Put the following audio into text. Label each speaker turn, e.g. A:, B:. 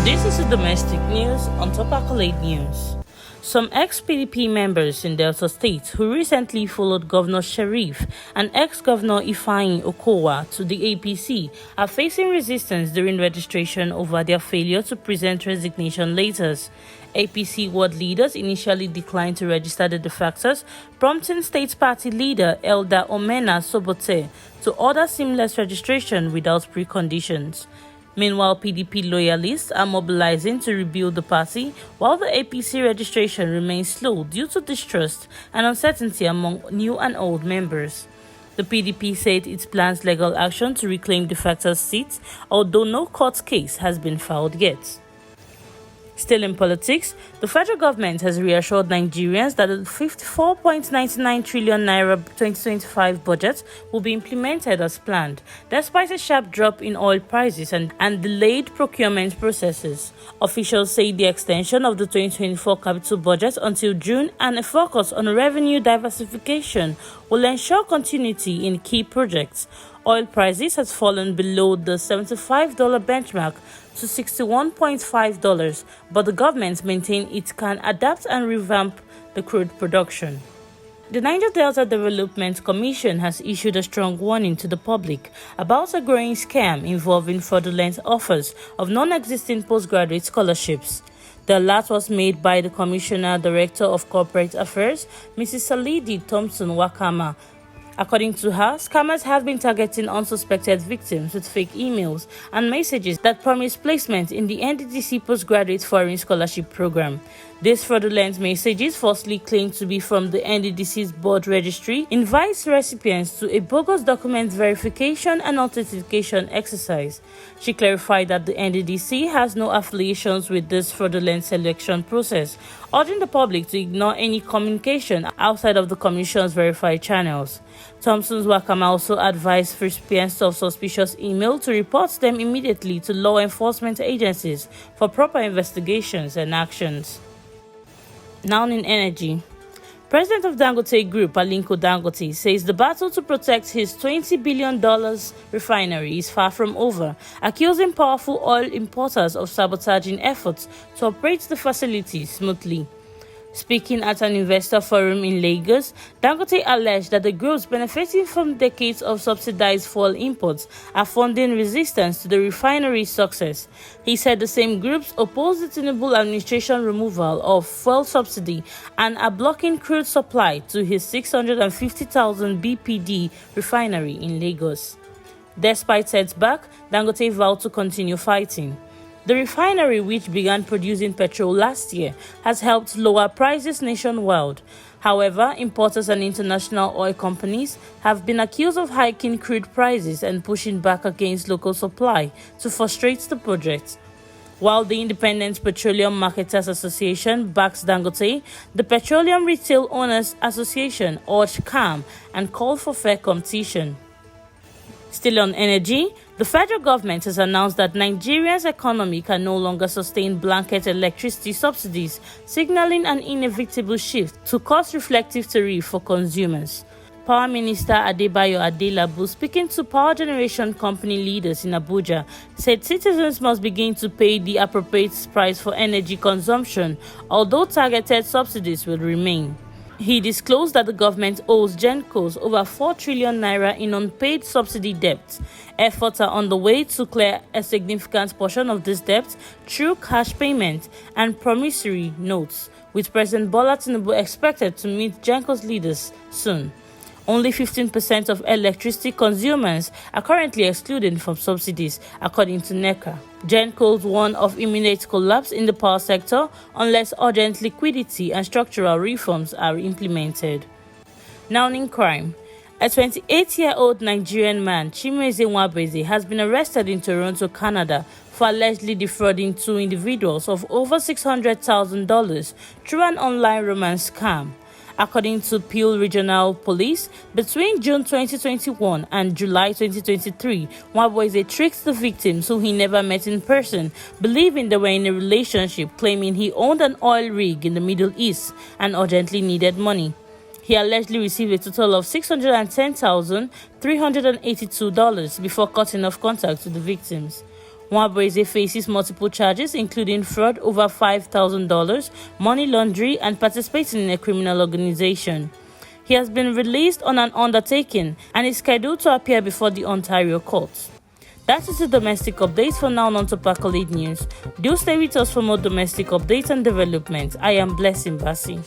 A: This is the domestic news on Top Accolade News. Some ex-PDP members in Delta State who recently followed Governor Sharif and ex-Governor Ifeanyi Okowa to the APC are facing resistance during registration over their failure to present resignation letters. APC ward leaders initially declined to register the defectors, prompting state party leader Elder Omena Sobote to order seamless registration without preconditions. Meanwhile, PDP loyalists are mobilizing to rebuild the party, while the APC registration remains slow due to distrust and uncertainty among new and old members. The PDP said it plans legal action to reclaim defectors' seats, although no court case has been filed yet. Still in politics, the federal government has reassured Nigerians that the 54.99 trillion naira 2025 budget will be implemented as planned, despite a sharp drop in oil prices and delayed procurement processes. Officials say the extension of the 2024 capital budget until June and a focus on revenue diversification will ensure continuity in key projects. Oil prices has fallen below the $75 benchmark to $61.5, but the government maintains it can adapt and revamp the crude production. The Niger Delta Development Commission has issued a strong warning to the public about a growing scam involving fraudulent offers of non-existing postgraduate scholarships. The alert was made by the Commissioner Director of Corporate Affairs, Mrs. Salidi Thompson Wakama. According to her, scammers have been targeting unsuspected victims with fake emails and messages that promise placement in the NDDC Postgraduate Foreign Scholarship Program. These fraudulent messages, falsely claimed to be from the NDDC's board registry, invite recipients to a bogus document verification and authentication exercise. She clarified that the NDDC has no affiliations with this fraudulent selection process, urging the public to ignore any communication outside of the Commission's verified channels. Thompson's Wakama also advised recipients of suspicious email to report them immediately to law enforcement agencies for proper investigations and actions. Now in energy. President of Dangote Group, Aliko Dangote, says the battle to protect his $20 billion refinery is far from over, accusing powerful oil importers of sabotaging efforts to operate the facility smoothly. Speaking at an investor forum in Lagos, Dangote alleged that the groups benefiting from decades of subsidized fuel imports are funding resistance to the refinery's success. He said the same groups oppose the Tinubu administration removal of fuel subsidy and are blocking crude supply to his 650,000 BPD refinery in Lagos. Despite setback, Dangote vowed to continue fighting. The refinery, which began producing petrol last year, has helped lower prices nationwide. However, importers and international oil companies have been accused of hiking crude prices and pushing back against local supply to frustrate the project. While the Independent Petroleum Marketers Association backs Dangote, the Petroleum Retail Owners Association urged calm and called for fair competition. Still on energy, the federal government has announced that Nigeria's economy can no longer sustain blanket electricity subsidies, signaling an inevitable shift to cost-reflective tariff for consumers. Power Minister Adebayo Adelabu, speaking to power generation company leaders in Abuja, said citizens must begin to pay the appropriate price for energy consumption, although targeted subsidies will remain. He disclosed that the government owes GenCos over 4 trillion naira in unpaid subsidy debt. Efforts are on the way to clear a significant portion of this debt through cash payment and promissory notes, with President Bola Tinubu expected to meet GenCos leaders soon. Only 15% of electricity consumers are currently excluded from subsidies, according to NECA. GenCos warn of imminent collapse in the power sector unless urgent liquidity and structural reforms are implemented. Now in crime. A 28-year-old Nigerian man, Chimezie Nwabueze, has been arrested in Toronto, Canada, for allegedly defrauding two individuals of over $600,000 through an online romance scam. According to Peel Regional Police, between June 2021 and July 2023, Nwabueze tricked the victims who he never met in person, believing they were in a relationship, claiming he owned an oil rig in the Middle East and urgently needed money. He allegedly received a total of $610,382 before cutting off contact with the victims. Nwabueze faces multiple charges, including fraud over $5,000, money laundering, and participating in a criminal organization. He has been released on an undertaking and is scheduled to appear before the Ontario courts. That is the domestic update for now on Top Accolade News. Do stay with us for more domestic updates and developments. I am Blessing Bassi.